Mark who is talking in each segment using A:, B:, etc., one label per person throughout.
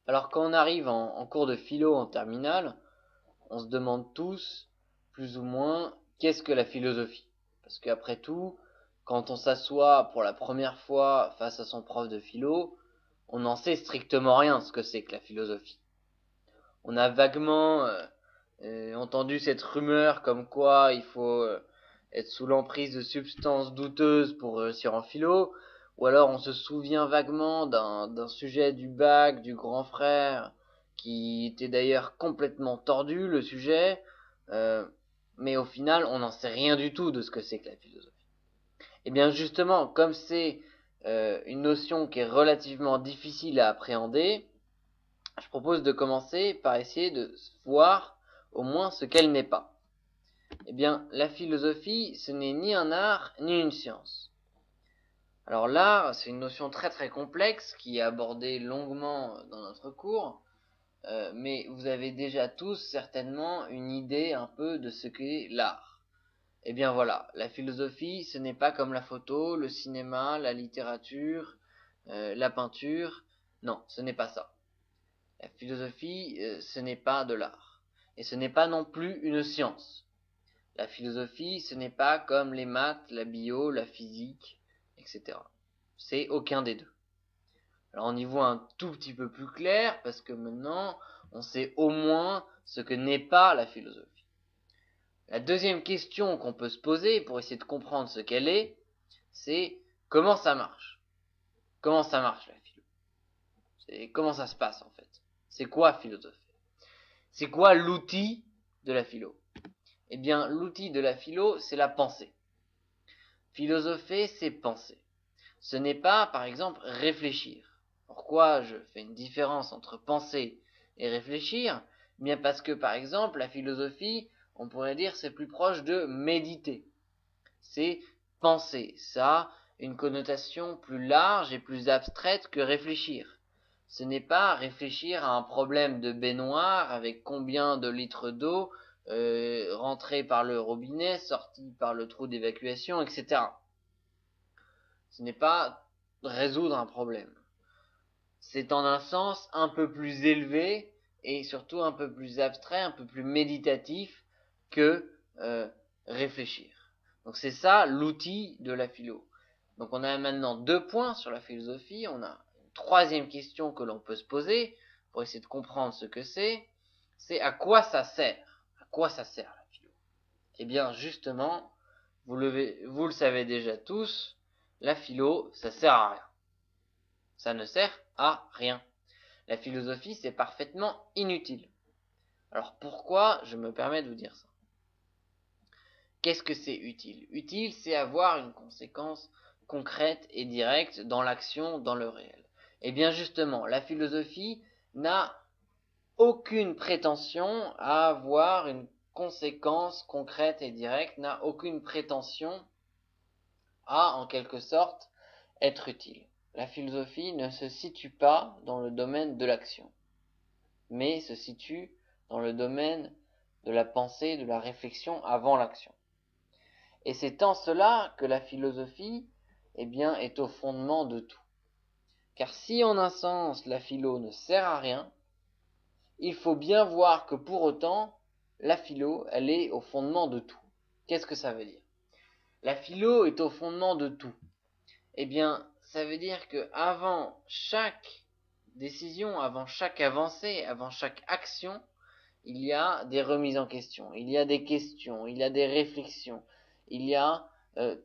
A: Alors quand on arrive en cours de philo en terminale, on se demande tous, plus ou moins, qu'est-ce que la philosophie? Parce qu'après tout, quand on s'assoit pour la première fois face à son prof de philo, on n'en sait strictement rien ce que c'est que la philosophie. On a vaguement entendu cette rumeur comme quoi il faut être sous l'emprise de substances douteuses pour réussir en philo, ou alors on se souvient vaguement d'un sujet du bac, du grand frère, qui était d'ailleurs complètement tordu, le sujet, euh, mais au final on n'en sait rien du tout de ce que c'est que la philosophie. Et bien justement, comme c'est une notion qui est relativement difficile à appréhender, je propose de commencer par essayer de voir au moins ce qu'elle n'est pas. Eh bien, la philosophie, ce n'est ni un art, ni une science. Alors l'art, c'est une notion très très complexe qui est abordée longuement dans notre cours, mais vous avez déjà tous certainement une idée un peu de ce qu'est l'art. Eh bien voilà, la philosophie, ce n'est pas comme la photo, le cinéma, la littérature, la peinture. Non, ce n'est pas ça. La philosophie, ce n'est pas de l'art. Et ce n'est pas non plus une science. La philosophie, ce n'est pas comme les maths, la bio, la physique, etc. C'est aucun des deux. Alors on y voit un tout petit peu plus clair parce que maintenant, on sait au moins ce que n'est pas la philosophie. La deuxième question qu'on peut se poser pour essayer de comprendre ce qu'elle est, c'est comment ça marche? Comment ça marche la philo? Comment ça se passe en fait? C'est quoi philosopher? C'est quoi l'outil de la philo? Eh bien, l'outil de la philo, c'est la pensée. Philosopher, c'est penser. Ce n'est pas, par exemple, réfléchir. Pourquoi je fais une différence entre penser et réfléchir? Eh bien parce que, par exemple, la philosophie, on pourrait dire, c'est plus proche de méditer. C'est penser. Ça a une connotation plus large et plus abstraite que réfléchir. Ce n'est pas réfléchir à un problème de baignoire avec combien de litres d'eau rentrés par le robinet, sortis par le trou d'évacuation, etc. Ce n'est pas résoudre un problème. C'est en un sens un peu plus élevé et surtout un peu plus abstrait, un peu plus méditatif que réfléchir. Donc c'est ça l'outil de la philo. Donc on a maintenant 2 points sur la philosophie, on a une troisième question que l'on peut se poser pour essayer de comprendre ce que c'est à quoi ça sert? À quoi ça sert la philo? Eh bien justement, vous le savez déjà tous, la philo, ça sert à rien. Ça ne sert à rien. La philosophie, c'est parfaitement inutile. Alors pourquoi je me permets de vous dire ça? Qu'est-ce que c'est utile? Utile, c'est avoir une conséquence concrète et directe dans l'action, dans le réel. Et bien justement, la philosophie n'a aucune prétention à avoir une conséquence concrète et directe, n'a aucune prétention à, en quelque sorte, être utile. La philosophie ne se situe pas dans le domaine de l'action, mais se situe dans le domaine de la pensée, de la réflexion avant l'action. Et c'est en cela que la philosophie, eh bien, est au fondement de tout. Car si en un sens la philo ne sert à rien, il faut bien voir que pour autant, la philo, elle est au fondement de tout. Qu'est-ce que ça veut dire? La philo est au fondement de tout. Eh bien, ça veut dire que avant chaque décision, avant chaque avancée, avant chaque action, il y a des remises en question, il y a des questions, il y a des réflexions, il y a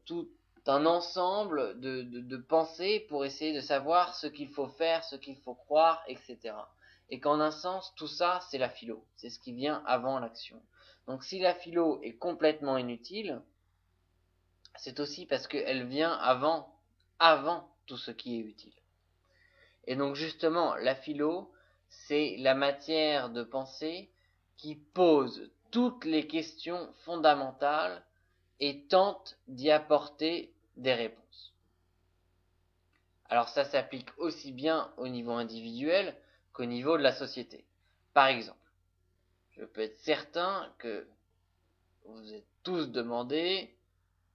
A: tout un ensemble de pensées pour essayer de savoir ce qu'il faut faire, ce qu'il faut croire, etc. Et qu'en un sens, tout ça, c'est la philo, c'est ce qui vient avant l'action. Donc si la philo est complètement inutile, c'est aussi parce qu'elle vient avant tout ce qui est utile. Et donc justement, la philo, c'est la matière de pensée qui pose toutes les questions fondamentales et tente d'y apporter des réponses. Alors ça s'applique aussi bien au niveau individuel qu'au niveau de la société. Par exemple, je peux être certain que vous vous êtes tous demandé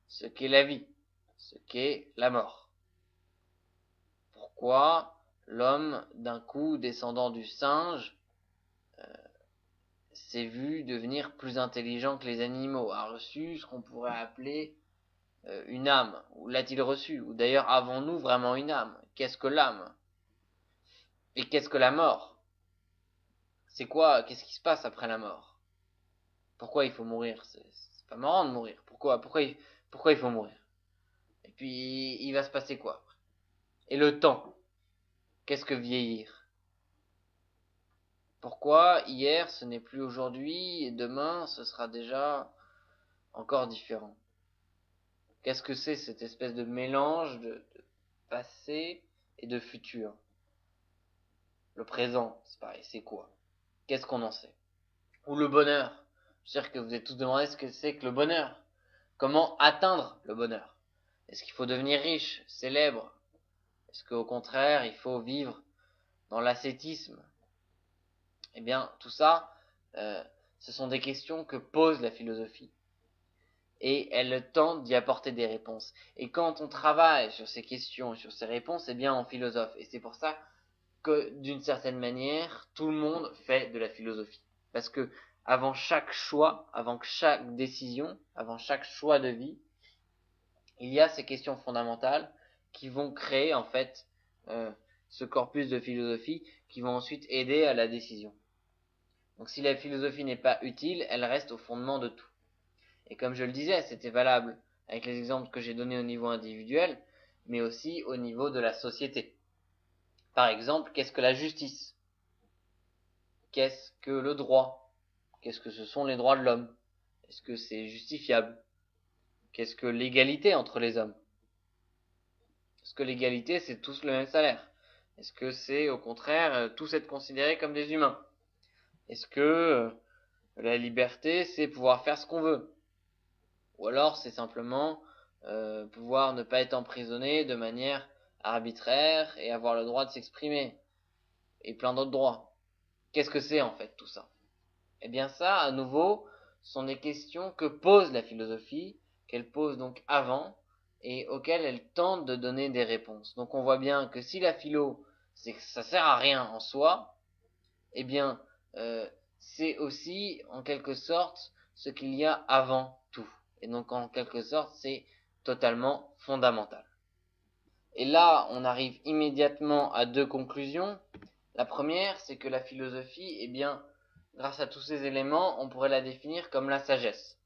A: ce qu'est la vie, ce qu'est la mort. Pourquoi l'homme, d'un coup, descendant du singe, s'est vu devenir plus intelligent que les animaux, a reçu ce qu'on pourrait appeler une âme, ou l'a-t-il reçu? Ou d'ailleurs, avons-nous vraiment une âme? Qu'est-ce que l'âme? Et qu'est-ce que la mort? C'est quoi? Qu'est-ce qui se passe après la mort? Pourquoi il faut mourir? C'est pas marrant de mourir. Pourquoi il faut mourir? Et puis, il va se passer quoi? Et le temps? Qu'est-ce que vieillir? Pourquoi hier ce n'est plus aujourd'hui et demain ce sera déjà encore différent? Qu'est-ce que c'est cette espèce de mélange de passé et de futur? Le présent, c'est pareil, c'est quoi? Qu'est-ce qu'on en sait? Ou le bonheur? Je suis sûr que vous êtes tous demandé ce que c'est que le bonheur. Comment atteindre le bonheur? Est-ce qu'il faut devenir riche, célèbre? Est-ce qu'au contraire, il faut vivre dans l'ascétisme? Eh bien, tout ça, ce sont des questions que pose la philosophie. Et elle tente d'y apporter des réponses. Et quand on travaille sur ces questions et sur ces réponses, eh bien, on philosophe. Et c'est pour ça que, d'une certaine manière, tout le monde fait de la philosophie. Parce que, avant chaque choix, avant chaque décision, avant chaque choix de vie, il y a ces questions fondamentales qui vont créer, en fait, ce corpus de philosophie qui vont ensuite aider à la décision. Donc si la philosophie n'est pas utile, elle reste au fondement de tout. Et comme je le disais, c'était valable avec les exemples que j'ai donnés au niveau individuel, mais aussi au niveau de la société. Par exemple, qu'est-ce que la justice? Qu'est-ce que le droit? Qu'est-ce que ce sont les droits de l'homme? Est-ce que c'est justifiable? Qu'est-ce que l'égalité entre les hommes? Est-ce que l'égalité, c'est tous le même salaire? Est-ce que c'est, au contraire, tous être considérés comme des humains? Est-ce que la liberté, c'est pouvoir faire ce qu'on veut? Ou alors, c'est simplement pouvoir ne pas être emprisonné de manière arbitraire et avoir le droit de s'exprimer? Et plein d'autres droits. Qu'est-ce que c'est, en fait, tout ça? Eh bien ça, à nouveau, sont des questions que pose la philosophie, qu'elle pose donc avant, et auxquelles elle tente de donner des réponses. Donc on voit bien que si la philo, c'est que ça sert à rien en soi, eh bien c'est aussi en quelque sorte ce qu'il y a avant tout. Et donc en quelque sorte c'est totalement fondamental. Et là on arrive immédiatement à deux conclusions. La première, c'est que la philosophie, eh bien, grâce à tous ces éléments, on pourrait la définir comme la sagesse.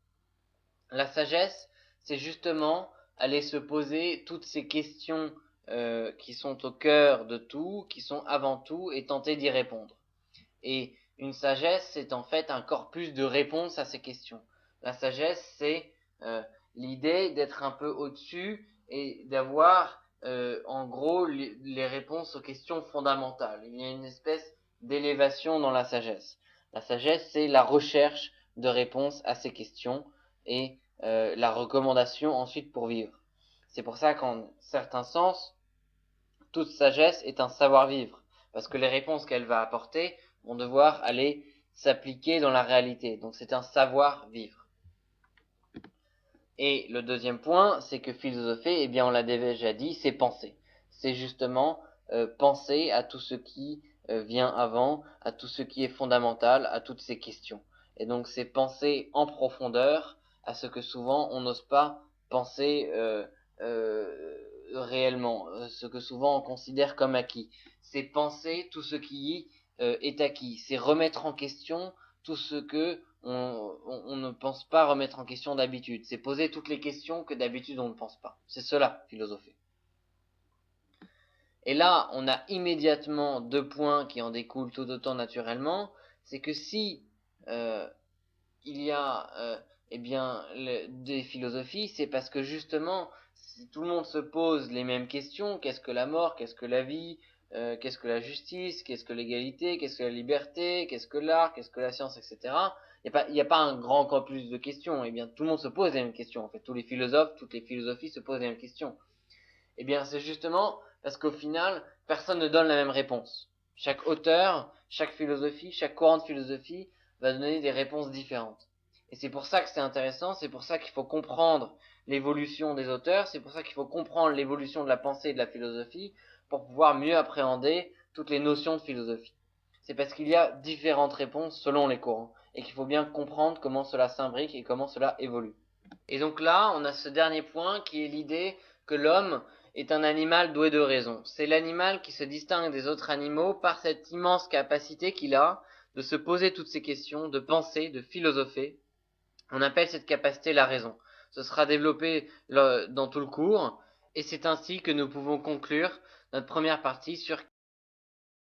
A: La sagesse, c'est justement aller se poser toutes ces questions qui sont au cœur de tout, qui sont avant tout, et tenter d'y répondre. Et une sagesse, c'est en fait un corpus de réponses à ces questions. La sagesse, c'est l'idée d'être un peu au-dessus et d'avoir en gros les réponses aux questions fondamentales. Il y a une espèce d'élévation dans la sagesse. La sagesse, c'est la recherche de réponses à ces questions et la recommandation ensuite pour vivre. C'est pour ça qu'en certains sens, toute sagesse est un savoir-vivre, parce que les réponses qu'elle va apporter vont devoir aller s'appliquer dans la réalité. Donc c'est un savoir-vivre. Et le deuxième point, c'est que philosopher, eh bien on l'a déjà dit, c'est penser. C'est justement penser à tout ce qui vient avant, à tout ce qui est fondamental, à toutes ces questions. Et donc c'est penser en profondeur à ce que souvent on n'ose pas penser réellement, ce que souvent on considère comme acquis. C'est penser tout ce qui est acquis. C'est remettre en question tout ce que on ne pense pas remettre en question d'habitude. C'est poser toutes les questions que d'habitude on ne pense pas. C'est cela, philosopher. Et là, on a immédiatement deux points qui en découlent tout autant naturellement. C'est que si il y a eh bien des philosophies, c'est parce que justement, si tout le monde se pose les mêmes questions, qu'est-ce que la mort, qu'est-ce que la vie, qu'est-ce que la justice, qu'est-ce que l'égalité, qu'est-ce que la liberté, qu'est-ce que l'art, qu'est-ce que la science, etc. Il n'y a pas un grand corpus de questions. Eh bien, tout le monde se pose les mêmes questions. En fait, tous les philosophes, toutes les philosophies se posent les mêmes questions. Eh bien, c'est justement parce qu'au final, personne ne donne la même réponse. Chaque auteur, chaque philosophie, chaque courant de philosophie va donner des réponses différentes. Et c'est pour ça que c'est intéressant, c'est pour ça qu'il faut comprendre l'évolution des auteurs, c'est pour ça qu'il faut comprendre l'évolution de la pensée et de la philosophie pour pouvoir mieux appréhender toutes les notions de philosophie. C'est parce qu'il y a différentes réponses selon les courants, et qu'il faut bien comprendre comment cela s'imbrique et comment cela évolue. Et donc là, on a ce dernier point qui est l'idée que l'homme est un animal doué de raison. C'est l'animal qui se distingue des autres animaux par cette immense capacité qu'il a de se poser toutes ces questions, de penser, de philosopher. On appelle cette capacité la raison. Ce sera développé dans tout le cours, et c'est ainsi que nous pouvons conclure notre première partie sur